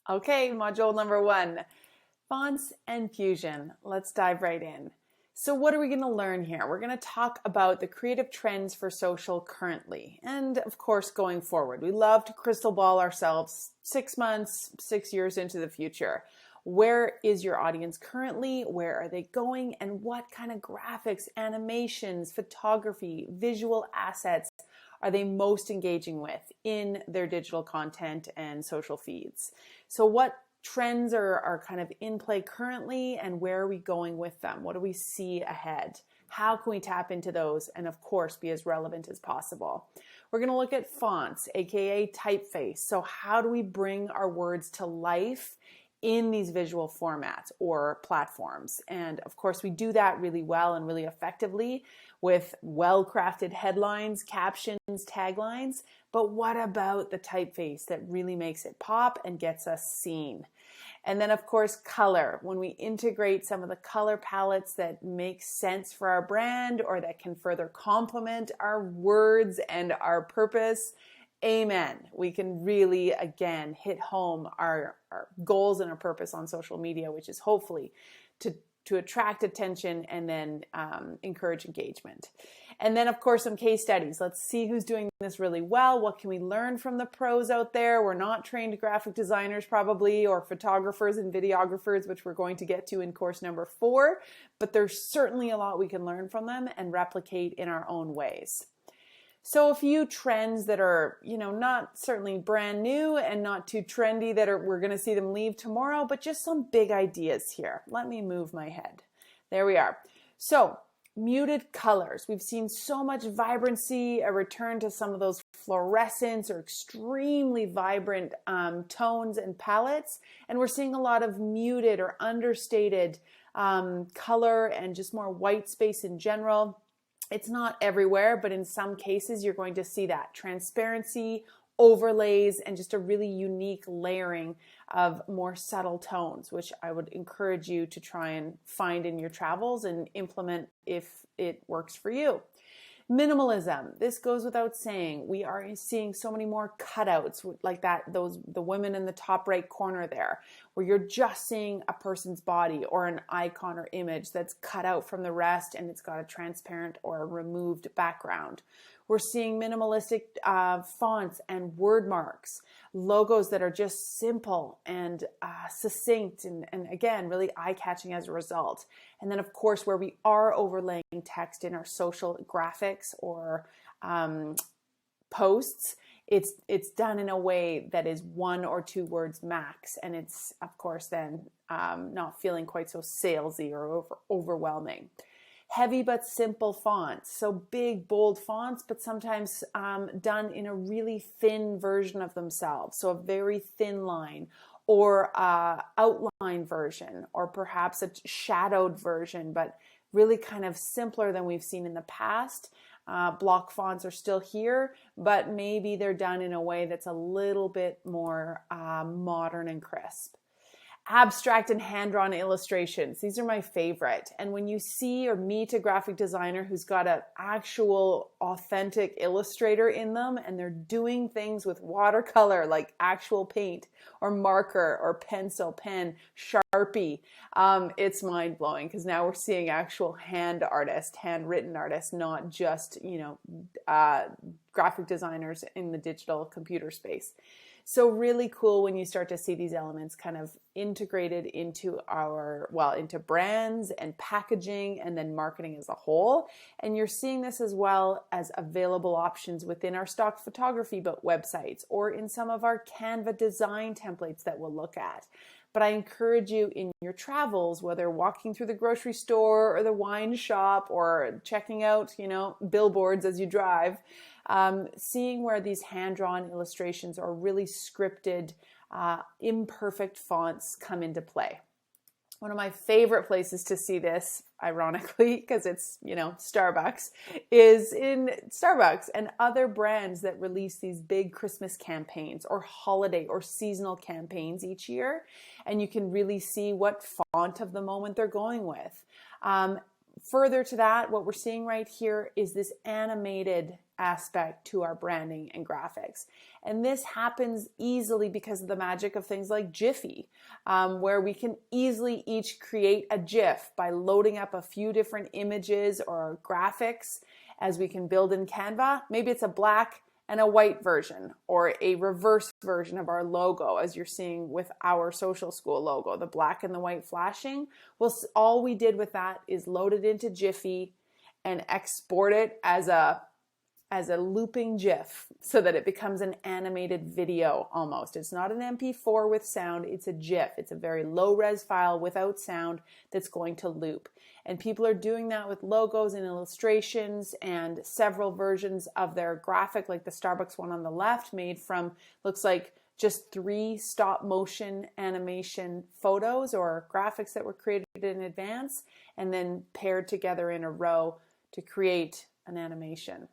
Okay, module number 1, fonts and fusion. Let's dive right in. So what are we going to learn here? We're going to talk about the creative trends for social currently and, of course, going forward. We love to crystal ball ourselves 6 months, 6 years into the future. Where is your audience currently? Where are they going? And what kind of graphics, animations, photography, visual assets are they most engaging with in their digital content and social feeds? So what trends are kind of in play currently, and where are we going with them? What do we see ahead? How can we tap into those and, of course, be as relevant as possible? We're going to look at fonts, aka typeface. So how do we bring our words to life in these visual formats or platforms? And of course, we do that really well and really effectively with well-crafted headlines, captions, taglines. But what about the typeface that really makes it pop and gets us seen? And then, of course, color. When we integrate some of the color palettes that make sense for our brand or that can further complement our words and our purpose, amen. We can really, again, hit home our goals and our purpose on social media, which is hopefully to attract attention and then encourage engagement. And then, of course, some case studies. Let's see who's doing this really well. What can we learn from the pros out there? We're not trained graphic designers probably, or photographers and videographers, which we're going to get to in course number 4, but there's certainly a lot we can learn from them and replicate in our own ways. So a few trends that are, not certainly brand new and not too trendy that we're going to see them leave tomorrow, but just some big ideas here. Let me move my head. There we are. So muted colors. We've seen so much vibrancy, a return to some of those fluorescents or extremely vibrant tones and palettes. And we're seeing a lot of muted or understated color and just more white space in general. It's not everywhere, but in some cases you're going to see that transparency, overlays, and just a really unique layering of more subtle tones, which I would encourage you to try and find in your travels and implement if it works for you. Minimalism. This goes without saying. We are seeing so many more cutouts like that, the women in the top right corner there, where you're just seeing a person's body or an icon or image that's cut out from the rest and it's got a transparent or a removed background. We're seeing minimalistic fonts and word marks, logos that are just simple and succinct and again, really eye-catching as a result. And then, of course, where we are overlaying text in our social graphics or posts, it's done in a way that is 1 or 2 words max. And it's, of course, then not feeling quite so salesy or overwhelming. Heavy but simple fonts, so big, bold fonts, but sometimes done in a really thin version of themselves, so a very thin line, or outline version, or perhaps a shadowed version, but really kind of simpler than we've seen in the past. Block fonts are still here, but maybe they're done in a way that's a little bit more modern and crisp. Abstract and hand-drawn illustrations. These are my favorite. And when you see or meet a graphic designer who's got an actual authentic illustrator in them and they're doing things with watercolor like actual paint or marker or pencil, pen, Sharpie, it's mind-blowing because now we're seeing actual handwritten artists, not just, graphic designers in the digital computer space. So really cool when you start to see these elements kind of integrated into into brands and packaging and then marketing as a whole. And you're seeing this as well as available options within our stock photography websites or in some of our Canva design templates that we'll look at. But I encourage you in your travels, whether walking through the grocery store or the wine shop or checking out, billboards as you drive, seeing where these hand-drawn illustrations or really scripted, imperfect fonts come into play. One of my favorite places to see this, ironically, because it's, Starbucks, is in Starbucks and other brands that release these big Christmas campaigns or holiday or seasonal campaigns each year. And you can really see what font of the moment they're going with. Further to that, what we're seeing right here is this animated aspect to our branding and graphics. And this happens easily because of the magic of things like Jiffy, where we can easily each create a GIF by loading up a few different images or graphics as we can build in Canva. Maybe it's a black and a white version or a reverse version of our logo, as you're seeing with our social school logo, the black and the white flashing. Well, all we did with that is load it into Jiffy and export it as a looping GIF so that it becomes an animated video almost. It's not an MP4 with sound, it's a GIF. It's a very low res file without sound that's going to loop. And people are doing that with logos and illustrations and several versions of their graphic, like the Starbucks one on the left, made from, looks like just 3 stop motion animation photos or graphics that were created in advance and then paired together in a row to create an animation.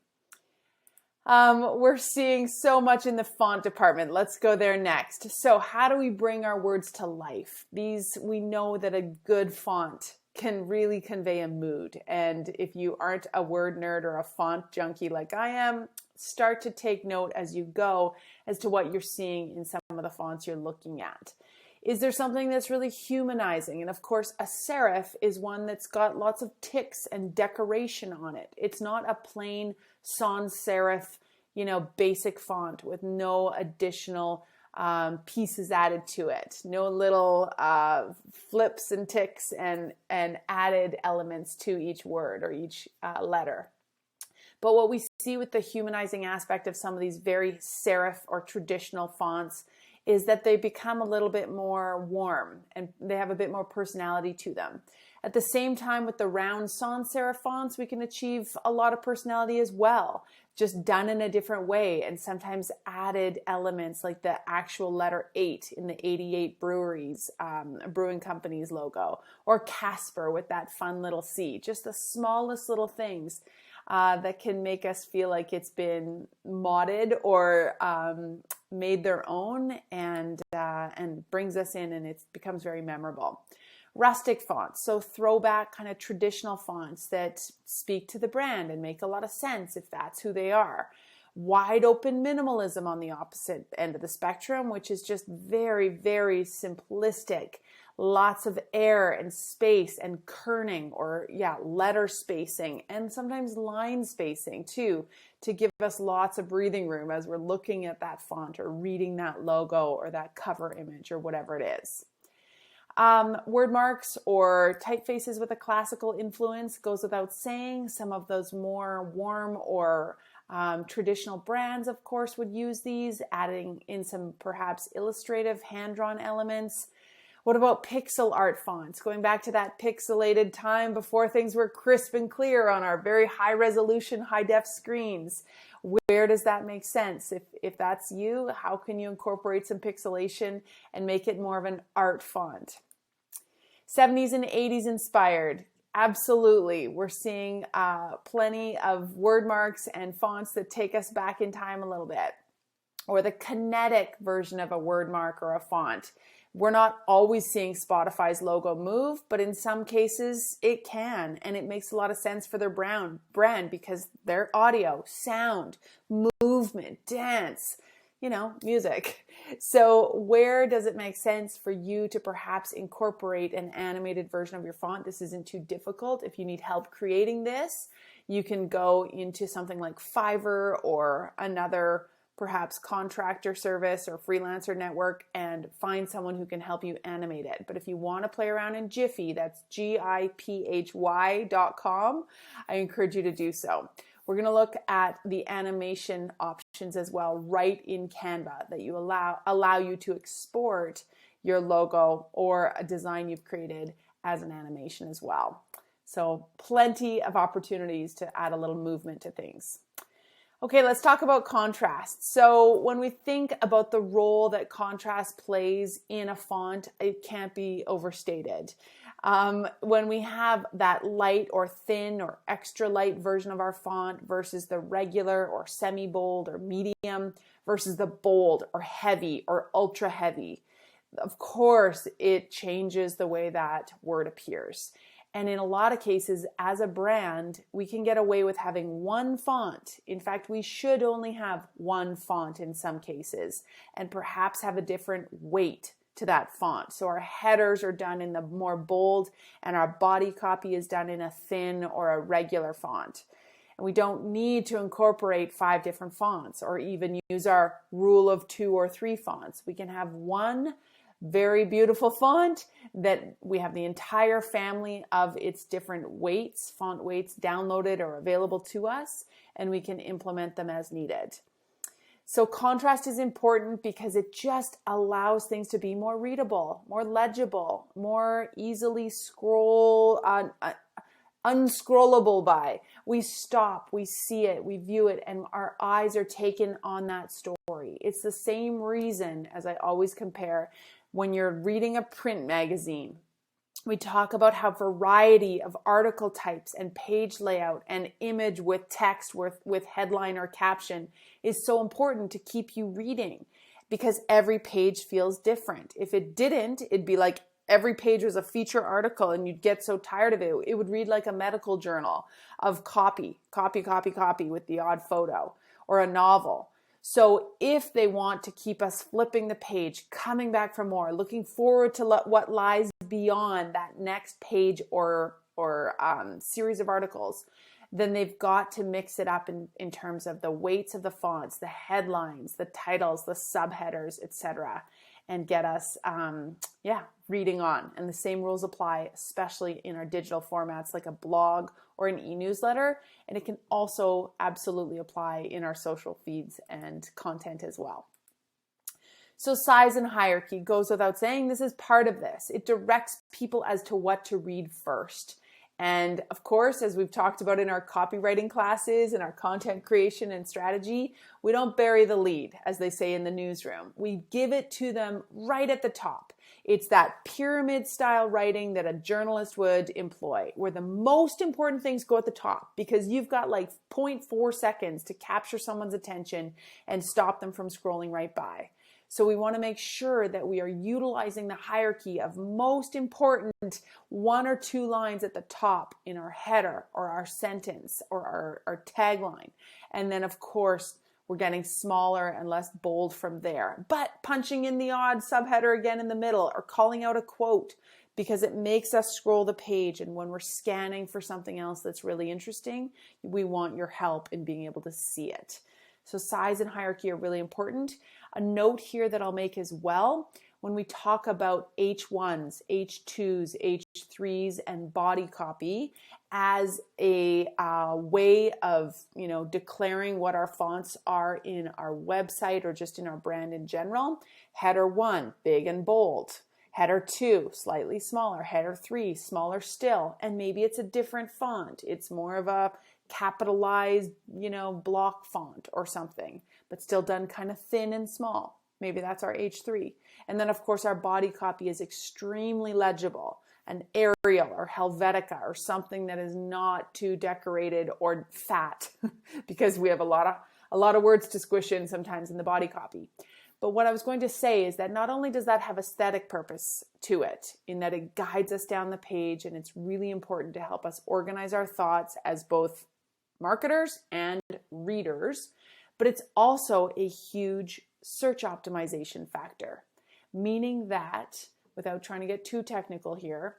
We're seeing so much in the font department. Let's go there next. So how do we bring our words to life? We know that a good font can really convey a mood. And if you aren't a word nerd or a font junkie like I am, start to take note as you go as to what you're seeing in some of the fonts you're looking at. Is there something that's really humanizing? And of course, a serif is one that's got lots of ticks and decoration on it. It's not a plain sans serif, basic font with no additional pieces added to it. No little flips and ticks and added elements to each word or each letter. But what we see with the humanizing aspect of some of these very serif or traditional fonts is that they become a little bit more warm and they have a bit more personality to them. At the same time, with the round sans serif fonts, we can achieve a lot of personality as well, just done in a different way, and sometimes added elements like the actual letter 8 in the 88 Breweries, brewing company's logo, or Casper with that fun little C, just the smallest little things that can make us feel like it's been modded or made their own and brings us in, and it becomes very memorable. Rustic fonts, so throwback kind of traditional fonts that speak to the brand and make a lot of sense if that's who they are. Wide open minimalism on the opposite end of the spectrum, which is just very, very simplistic. Lots of air and space and kerning or letter spacing and sometimes line spacing too, to give us lots of breathing room as we're looking at that font or reading that logo or that cover image or whatever it is. Word marks or typefaces with a classical influence goes without saying. Some of those more warm or traditional brands, of course, would use these, adding in some perhaps illustrative hand-drawn elements. What about pixel art fonts? Going back to that pixelated time before things were crisp and clear on our very high resolution, high def screens. Where does that make sense? If that's you, how can you incorporate some pixelation and make it more of an art font? 70s and 80s inspired. Absolutely. We're seeing plenty of word marks and fonts that take us back in time a little bit. Or the kinetic version of a word mark or a font. We're not always seeing Spotify's logo move, but in some cases it can, and it makes a lot of sense for their brand because their audio, sound, movement, dance, music. So where does it make sense for you to perhaps incorporate an animated version of your font? This isn't too difficult. If you need help creating this, you can go into something like Fiverr or another perhaps contractor service or freelancer network and find someone who can help you animate it. But if you want to play around in Jiffy, that's GIPHY.com, I encourage you to do so. We're going to look at the animation options as well right in Canva that you allow you to export your logo or a design you've created as an animation as well. So plenty of opportunities to add a little movement to things. Okay, let's talk about contrast. So when we think about the role that contrast plays in a font, it can't be overstated. When we have that light or thin or extra light version of our font versus the regular or semi-bold or medium versus the bold or heavy or ultra heavy, of course, it changes the way that word appears. And in a lot of cases, as a brand, we can get away with having one font. In fact, we should only have one font in some cases, and perhaps have a different weight to that font. So our headers are done in the more bold, and our body copy is done in a thin or a regular font. And we don't need to incorporate 5 different fonts or even use our rule of 2 or 3 fonts. We can have one very beautiful font that we have the entire family of its different weights, font weights downloaded or available to us, and we can implement them as needed. So contrast is important because it just allows things to be more readable, more legible, more easily unscrollable by. We stop, we see it, we view it, and our eyes are taken on that story. It's the same reason, as I always compare, when you're reading a print magazine. We talk about how variety of article types and page layout and image with text with headline or caption is so important to keep you reading, because every page feels different. If it didn't, it'd be like every page was a feature article and you'd get so tired of it. It would read like a medical journal of copy with the odd photo, or a novel. So if they want to keep us flipping the page, coming back for more, looking forward to what lies beyond that next page or series of articles, then they've got to mix it up in terms of the weights of the fonts, the headlines, the titles, the subheaders, etc., and get us reading on. And the same rules apply, especially in our digital formats like a blog or an e-newsletter. And it can also absolutely apply in our social feeds and content as well. So size and hierarchy goes without saying. This is part of this. It directs people as to what to read first. And of course, as we've talked about in our copywriting classes and our content creation and strategy, we don't bury the lead, as they say in the newsroom. We give it to them right at the top. It's that pyramid style writing that a journalist would employ, where the most important things go at the top, because you've got like 0.4 seconds to capture someone's attention and stop them from scrolling right by. So we want to make sure that we are utilizing the hierarchy of most important 1 or 2 lines at the top in our header or our sentence or our tagline. And then, of course, we're getting smaller and less bold from there. But punching in the odd subheader again in the middle, or calling out a quote, because it makes us scroll the page. And when we're scanning for something else that's really interesting, we want your help in being able to see it. So size and hierarchy are really important. A note here that I'll make as well, when we talk about H1s, H2s, H3s, and body copy as a way of, declaring what our fonts are in our website or just in our brand in general. Header 1, big and bold. Header 2, slightly smaller. Header 3, smaller still. And maybe it's a different font. It's more of a capitalized, block font or something, but still done kind of thin and small. Maybe that's our H3. And then, of course, our body copy is extremely legible, an Arial or Helvetica or something that is not too decorated or fat, because we have a lot of words to squish in sometimes in the body copy. But what I was going to say is that not only does that have aesthetic purpose to it, in that it guides us down the page, and it's really important to help us organize our thoughts as both marketers and readers, but it's also a huge search optimization factor, meaning that, without trying to get too technical here,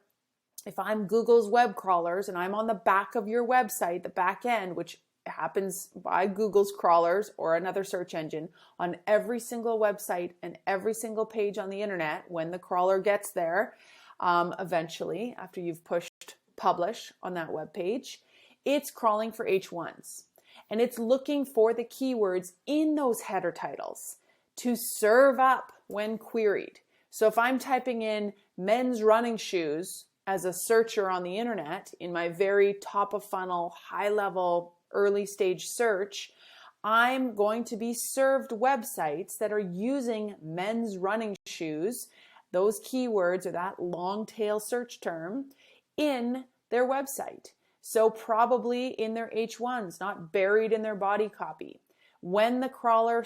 if I'm Google's web crawlers and I'm on the back of your website, the back end, which happens by Google's crawlers or another search engine, on every single website and every single page on the internet, when the crawler gets there, eventually, after you've pushed publish on that web page, it's crawling for H1s. And it's looking for the keywords in those header titles to serve up when queried. So if I'm typing in men's running shoes as a searcher on the internet in my very top of funnel, high level, early stage search, I'm going to be served websites that are using men's running shoes, those keywords or that long tail search term, in their website. So probably in their H1s, not buried in their body copy. When the crawler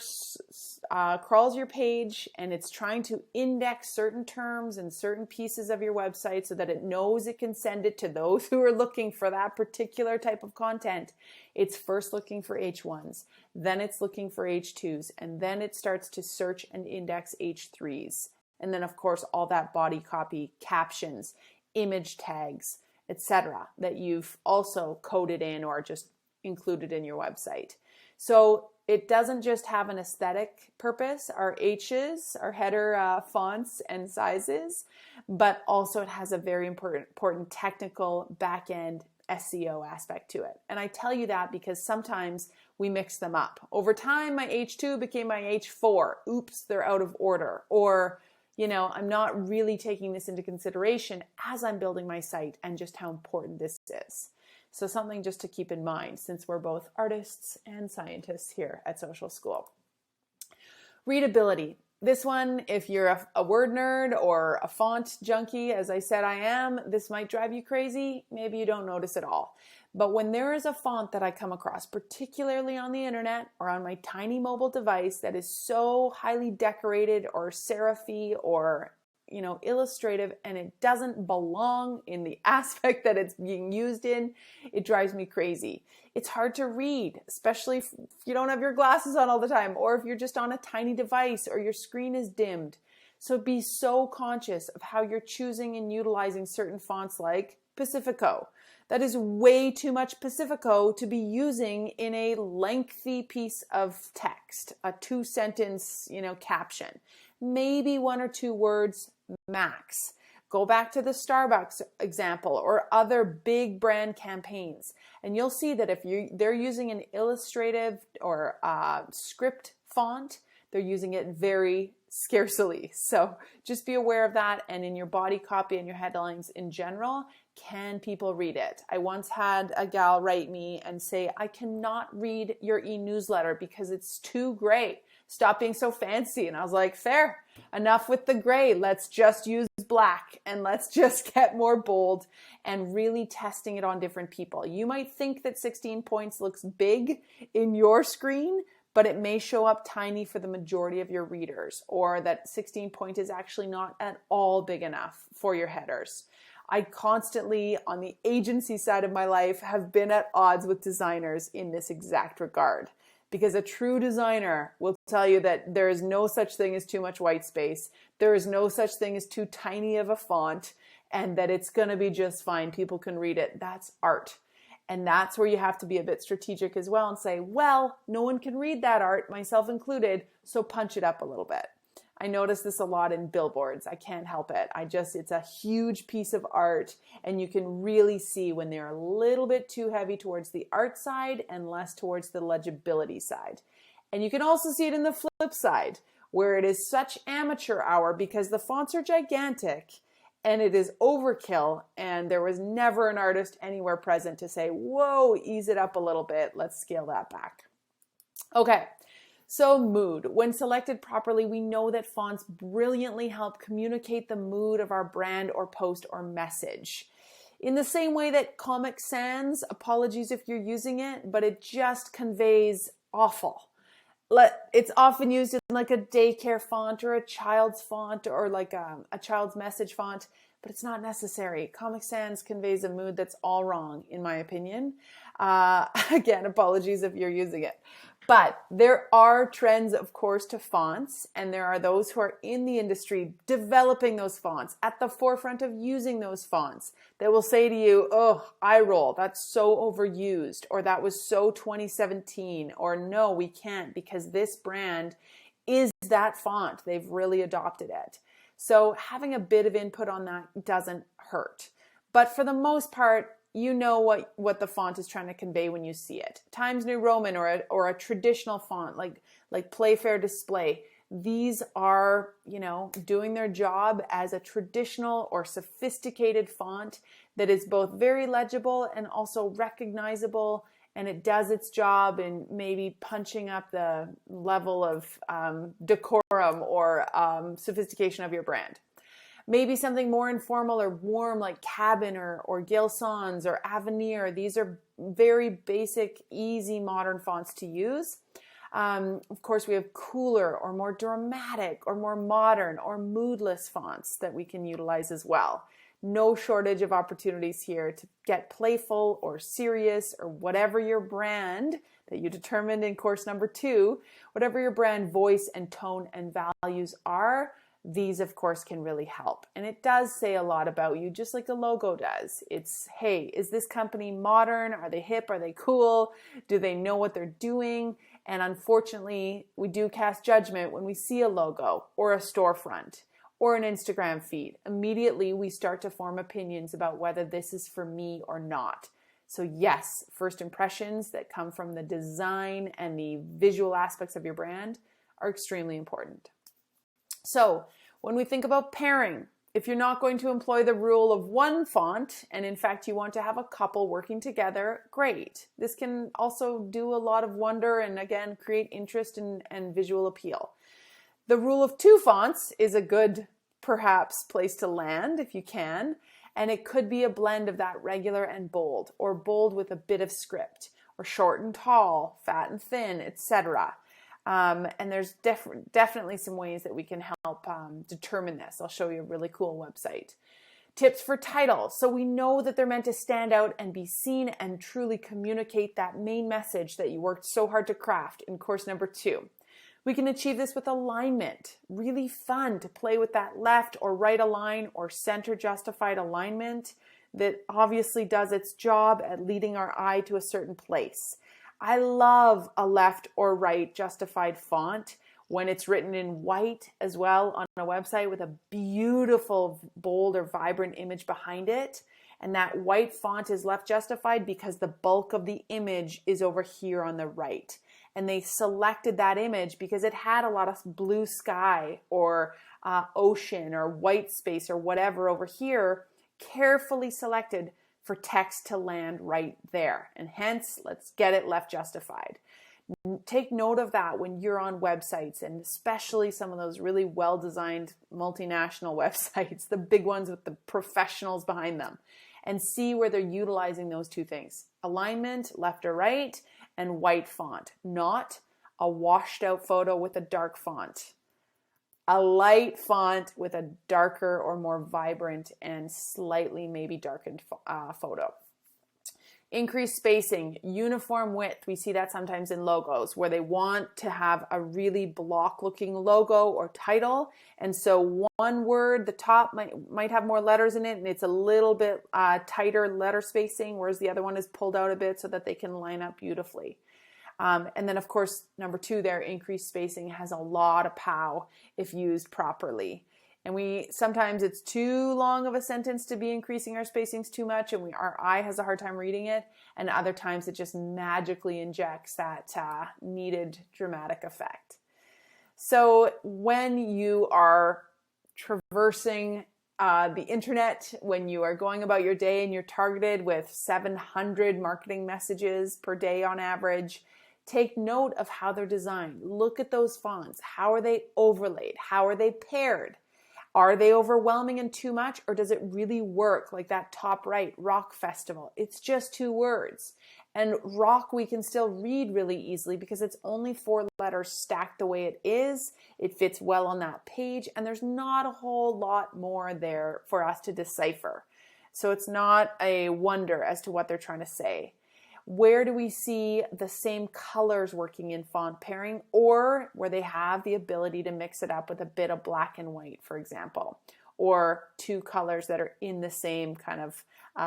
crawls your page and it's trying to index certain terms and certain pieces of your website so that it knows it can send it to those who are looking for that particular type of content, it's first looking for H1s, then it's looking for H2s, and then it starts to search and index H3s. And then, of course, all that body copy, captions, image tags, etc., that you've also coded in or just included in your website. So it doesn't just have an aesthetic purpose, our H's, our header fonts and sizes, but also it has a very important technical back-end SEO aspect to it. And I tell you that because sometimes we mix them up. Over time, my H2 became my H4. Oops, they're out of order. Or, I'm not really taking this into consideration as I'm building my site and just how important this is. So something just to keep in mind since we're both artists and scientists here at Social School. Readability. This one, if you're a word nerd or a font junkie, as I said I am, this might drive you crazy. Maybe you don't notice at all. But when there is a font that I come across, particularly on the internet or on my tiny mobile device that is so highly decorated or serify or illustrative, and it doesn't belong in the aspect that it's being used in, it drives me crazy. It's hard to read, especially if you don't have your glasses on all the time, or if you're just on a tiny device or your screen is dimmed. So be so conscious of how you're choosing and utilizing certain fonts like Pacifico. That is way too much Pacifico to be using in a lengthy piece of text, a 2-sentence, caption. Maybe 1 or 2 words max. Go back to the Starbucks example or other big brand campaigns, and you'll see that if they're using an illustrative or script font, they're using it very scarcely. So just be aware of that. And in your body copy and your headlines in general, can people read it? I once had a gal write me and say, I cannot read your e-newsletter because it's too gray. Stop being so fancy. And I was like, fair, enough with the gray. Let's just use black and let's just get more bold and really testing it on different people. You might think that 16 points looks big in your screen, but it may show up tiny for the majority of your readers, or that 16 point is actually not at all big enough for your headers. I constantly, on the agency side of my life, have been at odds with designers in this exact regard. Because a true designer will tell you that there is no such thing as too much white space. There is no such thing as too tiny of a font, and that it's going to be just fine. People can read it. That's art. And that's where you have to be a bit strategic as well and say, well, no one can read that art, myself included, so punch it up a little bit. I notice this a lot in billboards. I can't help it. It's a huge piece of art, and you can really see when they're a little bit too heavy towards the art side and less towards the legibility side. And you can also see it in the flip side, where it is such amateur hour because the fonts are gigantic and it is overkill, and there was never an artist anywhere present to say, whoa, ease it up a little bit. Let's scale that back. Okay. So mood. When selected properly, we know that fonts brilliantly help communicate the mood of our brand or post or message. In the same way that Comic Sans, apologies if you're using it, but it just conveys awful. It's often used in like a daycare font or a child's font or like a child's message font, but it's not necessary. Comic Sans conveys a mood that's all wrong, in my opinion. Again, apologies if you're using it. But there are trends, of course, to fonts, and there are those who are in the industry developing those fonts, at the forefront of using those fonts, that will say to you, oh, eye roll, that's so overused, or that was so 2017, or no, we can't because this brand is that font. They've really adopted it. So having a bit of input on that doesn't hurt. But for the most part, you know what the font is trying to convey when you see it. Times New Roman or a traditional font like Playfair Display. These are, doing their job as a traditional or sophisticated font that is both very legible and also recognizable, and it does its job in maybe punching up the level of decorum or sophistication of your brand. Maybe something more informal or warm like Cabin or Gale Sans or Avenir. These are very basic, easy modern fonts to use. Of course, we have cooler or more dramatic or more modern or moodless fonts that we can utilize as well. No shortage of opportunities here to get playful or serious or whatever your brand that you determined in course number 2, whatever your brand voice and tone and values are, these of course can really help. And it does say a lot about you, just like a logo does. It's, hey, is this company modern? Are they hip? Are they cool? Do they know what they're doing? And unfortunately, we do cast judgment when we see a logo or a storefront or an Instagram feed. Immediately, we start to form opinions about whether this is for me or not. So yes, first impressions that come from the design and the visual aspects of your brand are extremely important. So when we think about pairing, if you're not going to employ the rule of one font, and in fact you want to have a couple working together, great. This can also do a lot of wonder and again, create interest and visual appeal. The rule of 2 fonts is a good, perhaps, place to land if you can. And it could be a blend of that regular and bold, or bold with a bit of script, or short and tall, fat and thin, etc. And there's definitely some ways that we can help determine this. I'll show you a really cool website. Tips for titles. So we know that they're meant to stand out and be seen and truly communicate that main message that you worked so hard to craft in course number 2. We can achieve this with alignment. Really fun to play with that left or right align or center justified alignment that obviously does its job at leading our eye to a certain place. I love a left or right justified font when it's written in white as well on a website with a beautiful, bold or vibrant image behind it. And that white font is left justified because the bulk of the image is over here on the right. And they selected that image because it had a lot of blue sky or ocean or white space or whatever over here, carefully selected for text to land right there. And hence, let's get it left justified. Take note of that when you're on websites, and especially some of those really well-designed multinational websites, the big ones with the professionals behind them, and see where they're utilizing those 2 things. Alignment, left or right, and white font, not a washed out photo with a dark font. A light font with a darker or more vibrant and slightly maybe darkened photo. Increased spacing, uniform width. We see that sometimes in logos where they want to have a really block looking logo or title. And so one word, the top might have more letters in it and it's a little bit tighter letter spacing, whereas the other one is pulled out a bit so that they can line up beautifully. And then of course, number 2 there, increased spacing has a lot of pow if used properly. And sometimes it's too long of a sentence to be increasing our spacings too much and our eye has a hard time reading it. And other times it just magically injects that needed dramatic effect. So when you are traversing the internet, when you are going about your day and you're targeted with 700 marketing messages per day on average, take note of how they're designed. Look at those fonts. How are they overlaid? How are they paired? Are they overwhelming and too much, or does it really work like that top right, rock festival? It's just 2 words. And rock we can still read really easily because it's only 4 letters stacked the way it is. It fits well on that page, and there's not a whole lot more there for us to decipher. So it's not a wonder as to what they're trying to say. Where do we see the same colors working in font pairing, or where they have the ability to mix it up with a bit of black and white, for example, or 2 colors that are in the same kind of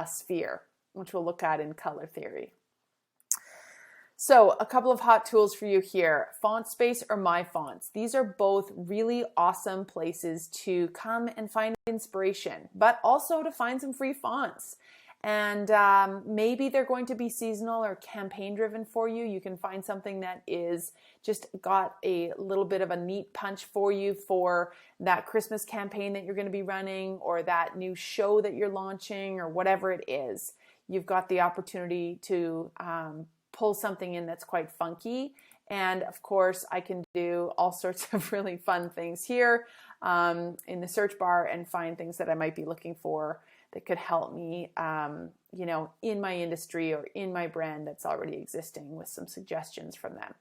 sphere, which we'll look at in color theory. So a couple of hot tools for you here. FontSpace or MyFonts. These are both really awesome places to come and find inspiration, but also to find some free fonts. And maybe they're going to be seasonal or campaign driven for you. You can find something that is just got a little bit of a neat punch for you for that Christmas campaign that you're going to be running, or that new show that you're launching, or whatever it is. You've got the opportunity to pull something in that's quite funky. And of course, I can do all sorts of really fun things here in the search bar and find things that I might be looking for that could help me, in my industry or in my brand that's already existing, with some suggestions from them.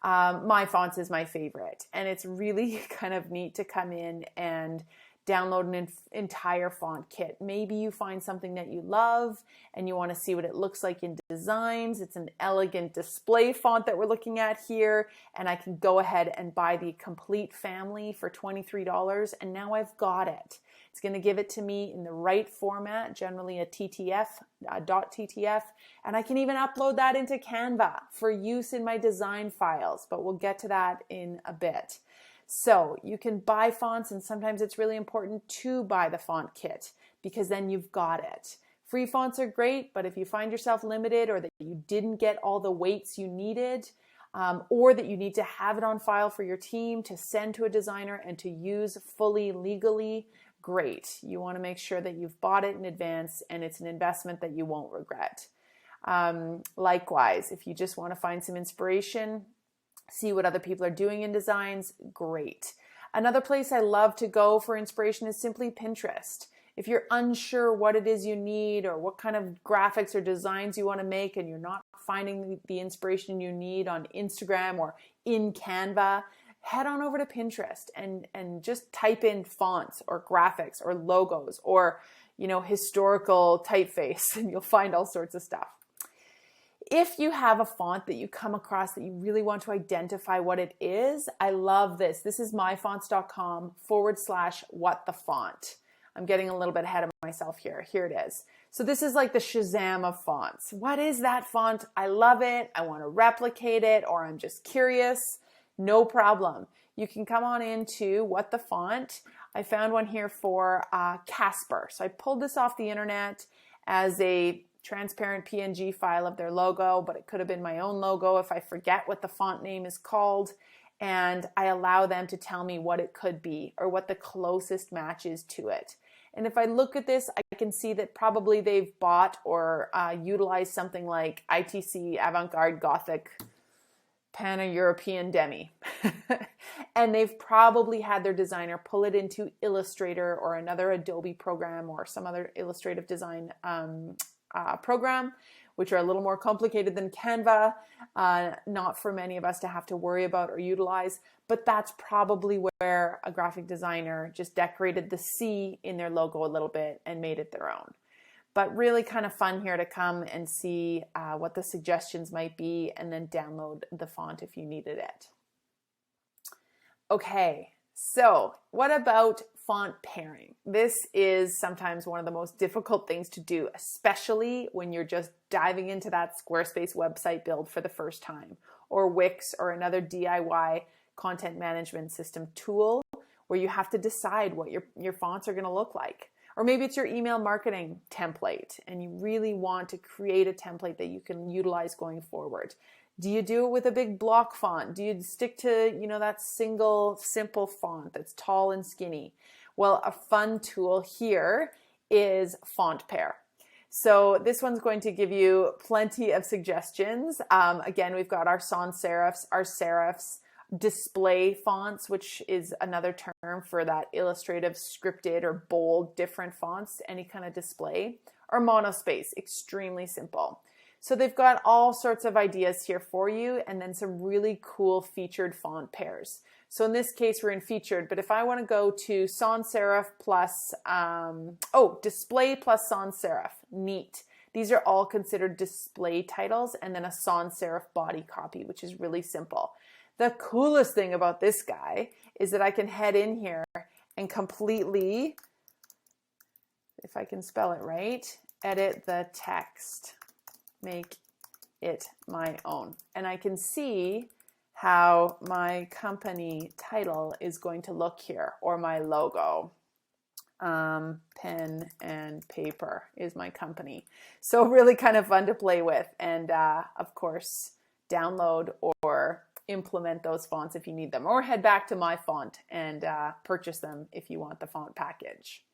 My Fonts is my favorite, and it's really kind of neat to come in and download an entire font kit. Maybe you find something that you love and you want to see what it looks like in designs. It's an elegant display font that we're looking at here, and I can go ahead and buy the complete family for $23, and now I've got it. It's going to give it to me in the right format, generally a TTF, .ttf, and I can even upload that into Canva for use in my design files, but we'll get to that in a bit. So you can buy fonts, and sometimes it's really important to buy the font kit because then you've got it. Free fonts are great, but if you find yourself limited or that you didn't get all the weights you needed, or that you need to have it on file for your team to send to a designer and to use fully legally, great. You want to make sure that you've bought it in advance and it's an investment that you won't regret. Likewise, if you just want to find some inspiration, see what other people are doing in designs, great. Another place I love to go for inspiration is simply Pinterest. If you're unsure what it is you need or what kind of graphics or designs you want to make and you're not finding the inspiration you need on Instagram or in Canva, head on over to Pinterest and just type in fonts or graphics or logos or, historical typeface, and you'll find all sorts of stuff. If you have a font that you come across that you really want to identify what it is, I love this. This is myfonts.com/whatthefont. I'm getting a little bit ahead of myself here. Here it is. So this is like the Shazam of fonts. What is that font? I love it. I want to replicate it, or I'm just curious. No problem. You can come on into What the Font. I found one here for Casper. So I pulled this off the internet as a transparent PNG file of their logo, but it could have been my own logo if I forget what the font name is called. And I allow them to tell me what it could be or what the closest match is to it. And if I look at this, I can see that probably they've bought or utilized something like ITC, Avant-Garde, Gothic, Pan-European Demi. And they've probably had their designer pull it into Illustrator or another Adobe program or some other illustrative design program, which are a little more complicated than Canva, not for many of us to have to worry about or utilize, but that's probably where a graphic designer just decorated the C in their logo a little bit and made it their own. But really kind of fun here to come and see what the suggestions might be and then download the font if you needed it. Okay, so what about font pairing? This is sometimes one of the most difficult things to do, especially when you're just diving into that Squarespace website build for the first time, or Wix or another DIY content management system tool where you have to decide what your fonts are going to look like. Or maybe it's your email marketing template and you really want to create a template that you can utilize going forward. Do you do it with a big block font? Do you stick to, that single simple font that's tall and skinny? Well, a fun tool here is Font Pair. So this one's going to give you plenty of suggestions. Again, we've got our sans serifs, our serifs, display fonts, which is another term for that illustrative, scripted, or bold, different fonts, any kind of display, or monospace, extremely simple. So they've got all sorts of ideas here for you, and then some really cool featured font pairs. So in this case, we're in featured, but if I want to go to sans serif plus, display plus sans serif, neat. These are all considered display titles, and then a sans serif body copy, which is really simple. The coolest thing about this guy is that I can head in here and completely, if I can spell it right, edit the text, make it my own. And I can see how my company title is going to look here, or my logo. Pen and Paper is my company. So really kind of fun to play with, and of course, download or implement those fonts if you need them, or head back to My Font and purchase them if you want the font package.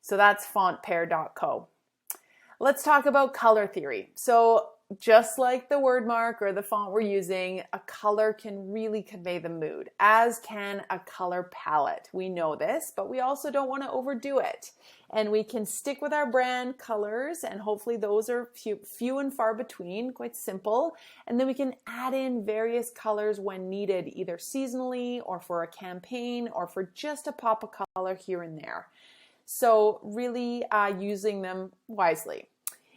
So that's fontpair.co. Let's talk about color theory. So just like the word mark or the font we're using, a color can really convey the mood, as can a color palette. We know this, but we also don't want to overdo it. And we can stick with our brand colors, and hopefully those are few and far between, quite simple. And then we can add in various colors when needed, either seasonally or for a campaign or for just a pop of color here and there. So really using them wisely.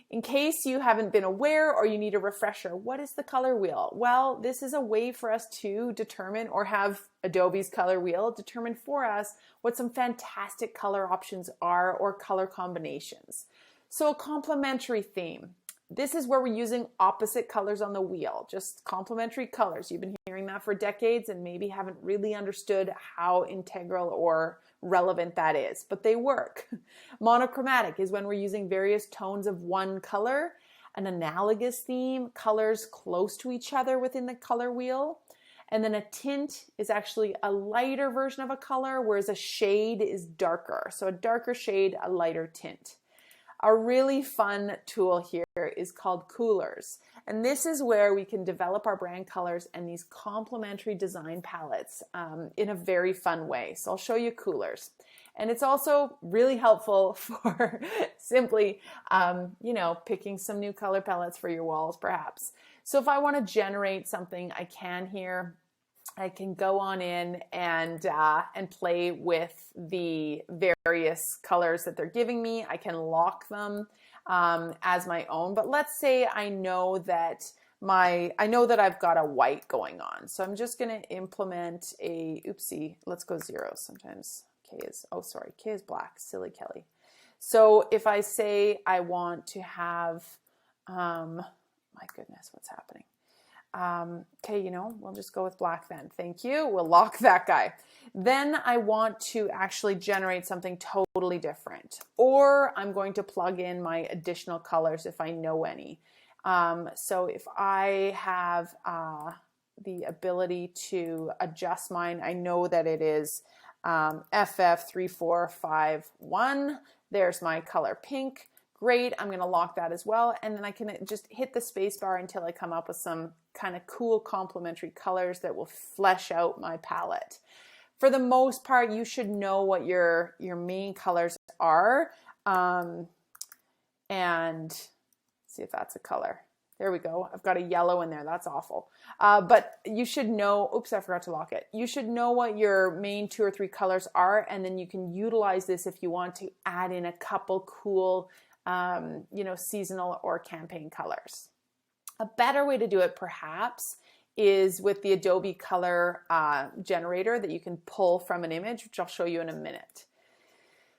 In case you haven't been aware or you need a refresher, what is the color wheel? Well, this is a way for us to determine, or have Adobe's color wheel determine for us, what some fantastic color options are or color combinations. So a complementary theme. This is where we're using opposite colors on the wheel, just complementary colors. You've been hearing that for decades and maybe haven't really understood how integral or relevant that is, but they work. Monochromatic is when we're using various tones of one color. An analogous theme, colors close to each other within the color wheel. And then a tint is actually a lighter version of a color, whereas a shade is darker. So a darker shade, a lighter tint. A really fun tool here is called Coolers. And this is where we can develop our brand colors and these complementary design palettes in a very fun way. So I'll show you Coolers. And it's also really helpful for simply, picking some new color palettes for your walls, perhaps. So if I want to generate something, I can here. I can go on in and play with the various colors that they're giving me. I can lock them as my own. But let's say I know that I've got a white going on. So I'm just going to implement let's go 0. Sometimes K is black. Silly Kelly. So if I say I want to have, my goodness, what's happening? Okay, we'll just go with black then. Thank you. We'll lock that guy. Then I want to actually generate something totally different, or I'm going to plug in my additional colors if I know any. So if I have the ability to adjust mine, I know that it is FF3451. There's my color pink. Great, I'm going to lock that as well, and then I can just hit the space bar until I come up with some kind of cool complementary colors that will flesh out my palette. For the most part, you should know what your main colors are, and see if that's a color. There we go. I've got a yellow in there. That's awful. But you should know, oops, I forgot to lock it. You should know what your main 2 or 3 colors are, and then you can utilize this if you want to add in a couple cool seasonal or campaign colors. A better way to do it perhaps is with the Adobe color generator that you can pull from an image, which I'll show you in a minute.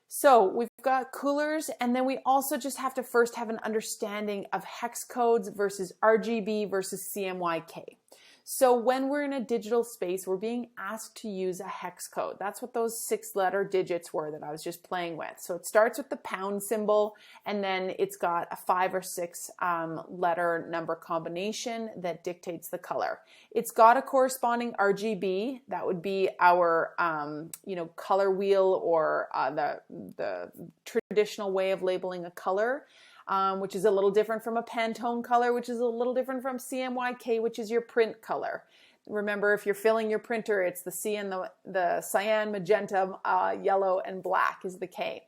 So we've got Coolers, and then we also just have to first have an understanding of hex codes versus RGB versus CMYK. So when we're in a digital space, we're being asked to use a hex code. That's what those 6-letter digits were that I was just playing with. So it starts with the pound symbol, and then it's got a 5 or 6 letter number combination that dictates the color. It's got a corresponding RGB. That would be our color wheel, or the traditional way of labeling a color. Which is a little different from a Pantone color, which is a little different from CMYK, which is your print color. Remember, if you're filling your printer, it's the C and the cyan, magenta, yellow, and black is the K.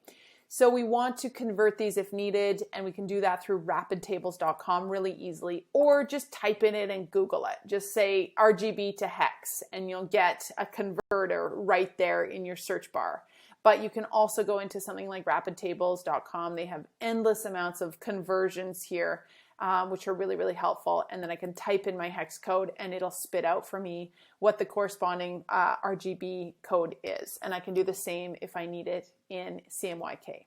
So we want to convert these if needed, and we can do that through rapidtables.com really easily, or just type in it and Google it. Just say RGB to hex, and you'll get a converter right there in your search bar. But you can also go into something like rapidtables.com. They have endless amounts of conversions here, which are really, really helpful. And then I can type in my hex code, and it'll spit out for me what the corresponding RGB code is. And I can do the same if I need it in CMYK.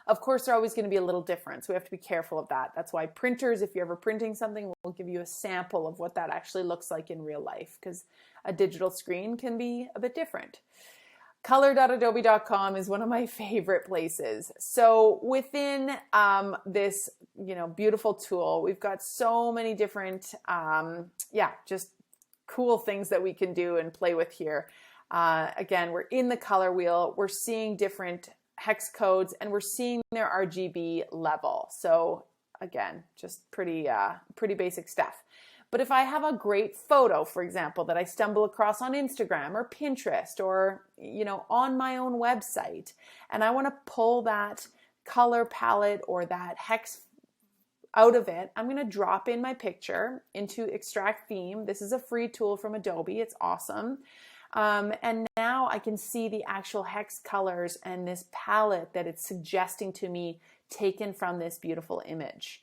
Of course, they're always going to be a little different, so we have to be careful of that. That's why printers, if you're ever printing something, will give you a sample of what that actually looks like in real life, because a digital screen can be a bit different. Color.adobe.com is one of my favorite places. So within this, beautiful tool, we've got so many different, just cool things that we can do and play with here. Again, we're in the color wheel. We're seeing different hex codes, and we're seeing their RGB level. So again, just pretty basic stuff. But if I have a great photo, for example, that I stumble across on Instagram or Pinterest or, on my own website, and I want to pull that color palette or that hex out of it, I'm going to drop in my picture into Extract Theme. This is a free tool from Adobe. It's awesome. And now I can see the actual hex colors and this palette that it's suggesting to me taken from this beautiful image.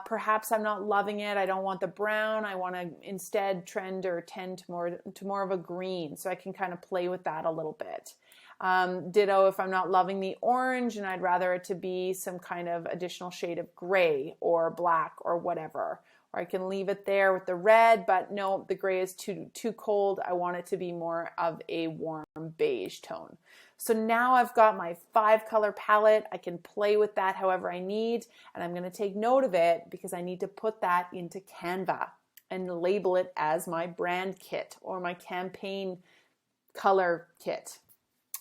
Perhaps I'm not loving it. I don't want the brown. I want to instead trend or tend to more of a green. So I can kind of play with that a little bit. Ditto if I'm not loving the orange and I'd rather it to be some kind of additional shade of gray or black or whatever. Or I can leave it there with the red, but no, the gray is too cold. I want it to be more of a warm beige tone. So now I've got my 5-color palette. I can play with that however I need, and I'm going to take note of it because I need to put that into Canva and label it as my brand kit or my campaign color kit,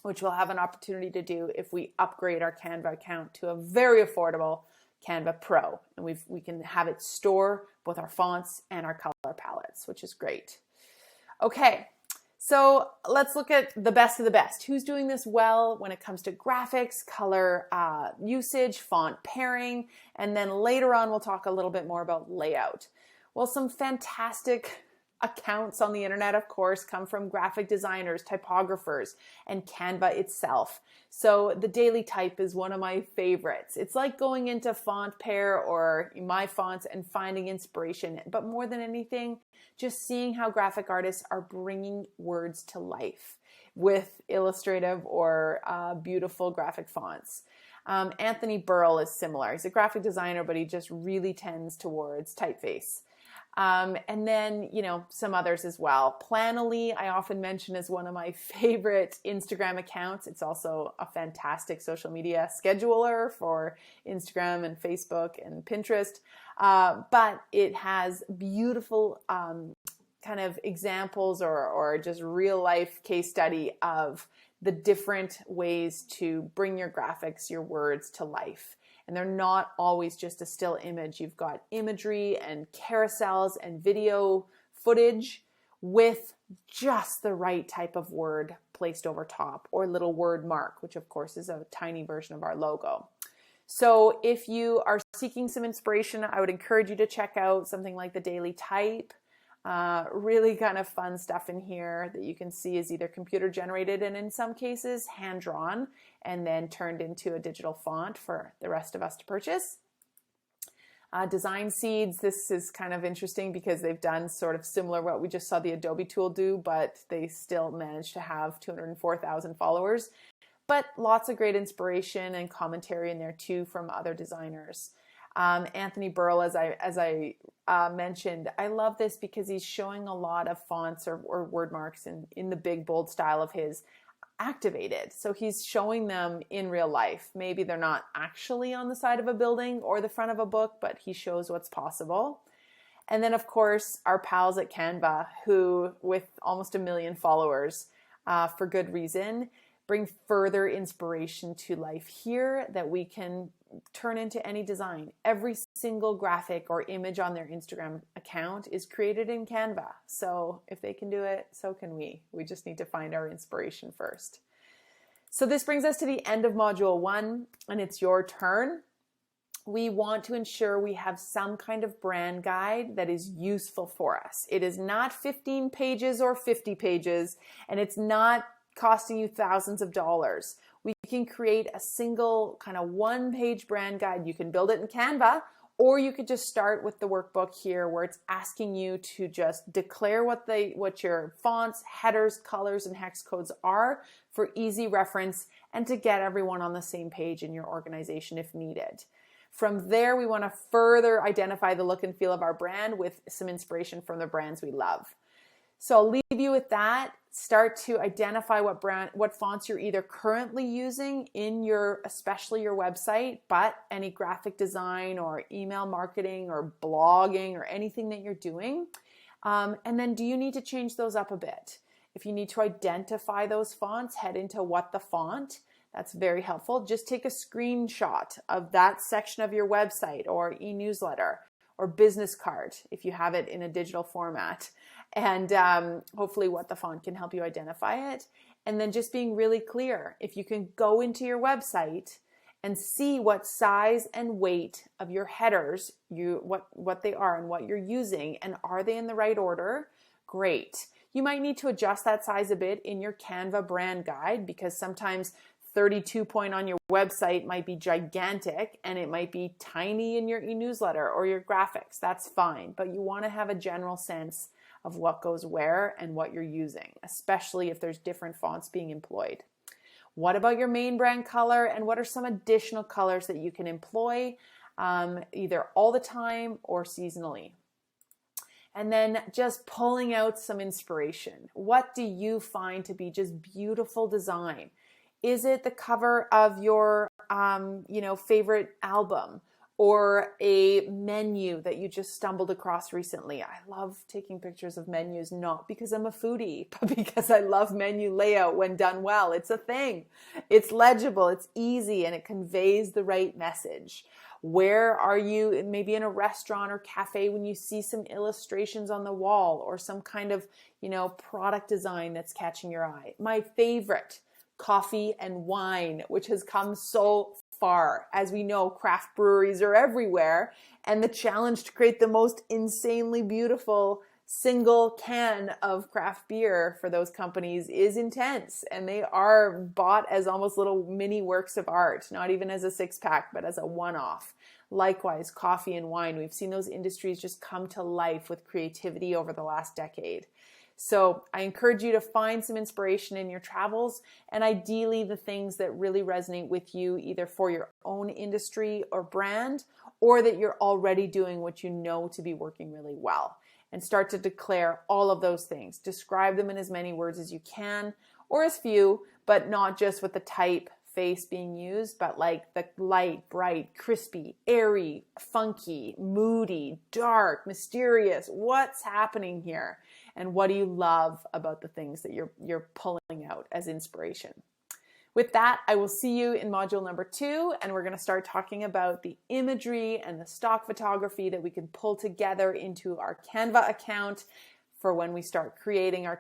which we'll have an opportunity to do if we upgrade our Canva account to a very affordable Canva Pro. And we can have it store both our fonts and our color palettes, which is great. Okay, so let's look at the best of the best. Who's doing this well when it comes to graphics, color usage, font pairing, and then later on we'll talk a little bit more about layout. Well, some fantastic accounts on the internet, of course, come from graphic designers, typographers, and Canva itself. So the Daily Type is one of my favorites. It's like going into Font Pair or My Fonts and finding inspiration, but more than anything, just seeing how graphic artists are bringing words to life with illustrative or beautiful graphic fonts. Anthony Burrell is similar. He's a graphic designer, but he just really tends towards typeface. And then, some others as well. Planoly, I often mention as one of my favorite Instagram accounts. It's also a fantastic social media scheduler for Instagram and Facebook and Pinterest. But it has beautiful kind of examples or just real life case study of the different ways to bring your graphics, your words to life. And they're not always just a still image. You've got imagery and carousels and video footage with just the right type of word placed over top or little word mark, which of course is a tiny version of our logo. So if you are seeking some inspiration, I would encourage you to check out something like the Daily Type. Really kind of fun stuff in here that you can see is either computer generated and in some cases hand drawn and then turned into a digital font for the rest of us to purchase. Design Seeds, this is kind of interesting because they've done sort of similar what we just saw the Adobe tool do, but they still managed to have 204,000 followers. But lots of great inspiration and commentary in there too from other designers. Anthony Burrell, as I mentioned, I love this because he's showing a lot of fonts or word marks in the big, bold style of his activated. So he's showing them in real life. Maybe they're not actually on the side of a building or the front of a book, but he shows what's possible. And then, of course, our pals at Canva, who, with almost 1 million followers, for good reason, bring further inspiration to life here that we can turn into any design. Every single graphic or image on their Instagram account is created in Canva. So if they can do it, so can we. We just need to find our inspiration first. So this brings us to the end of Module 1, and it's your turn. We want to ensure we have some kind of brand guide that is useful for us. It is not 15 pages or 50 pages, and it's not costing you thousands of dollars. We can create a single kind of 1-page brand guide. You can build it in Canva, or you could just start with the workbook here where it's asking you to just declare what your fonts, headers, colors, and hex codes are for easy reference and to get everyone on the same page in your organization if needed. From there, we want to further identify the look and feel of our brand with some inspiration from the brands we love. So I'll leave you with that. Start to identify what fonts you're either currently using in especially your website, but any graphic design or email marketing or blogging or anything that you're doing. And then do you need to change those up a bit? If you need to identify those fonts, head into what the font. That's very helpful. Just take a screenshot of that section of your website or e-newsletter or business card if you have it in a digital format, and hopefully what the font can help you identify it. And then just being really clear. If you can go into your website and see what size and weight of your headers, what they are and what you're using, and are they in the right order? Great. You might need to adjust that size a bit in your Canva brand guide, because sometimes 32 point on your website might be gigantic and it might be tiny in your e-newsletter or your graphics. That's fine, but you want to have a general sense of what goes where and what you're using, especially if there's different fonts being employed. What about your main brand color, and what are some additional colors that you can employ either all the time or seasonally? And then just pulling out some inspiration. What do you find to be just beautiful design? Is it the cover of your favorite album, or a menu that you just stumbled across recently? I love taking pictures of menus, not because I'm a foodie, but because I love menu layout when done well. It's a thing. It's legible, it's easy, and it conveys the right message. Where are you? Maybe in a restaurant or cafe when you see some illustrations on the wall or some kind of, product design that's catching your eye. My favorite, coffee and wine, which has come so far. As we know, craft breweries are everywhere, and the challenge to create the most insanely beautiful single can of craft beer for those companies is intense, and they are bought as almost little mini works of art, not even as a six-pack, but as a one-off. Likewise, coffee and wine, we've seen those industries just come to life with creativity over the last decade. So I encourage you to find some inspiration in your travels, and ideally the things that really resonate with you, either for your own industry or brand, or that you're already doing what you know to be working really well. And start to declare all of those things. Describe them in as many words as you can, or as few, but not just with the typeface being used, but like the light, bright, crispy, airy, funky, moody, dark, mysterious. What's happening here? And what do you love about the things that you're pulling out as inspiration? With that, I will see you in module number 2, and we're going to start talking about the imagery and the stock photography that we can pull together into our Canva account for when we start creating our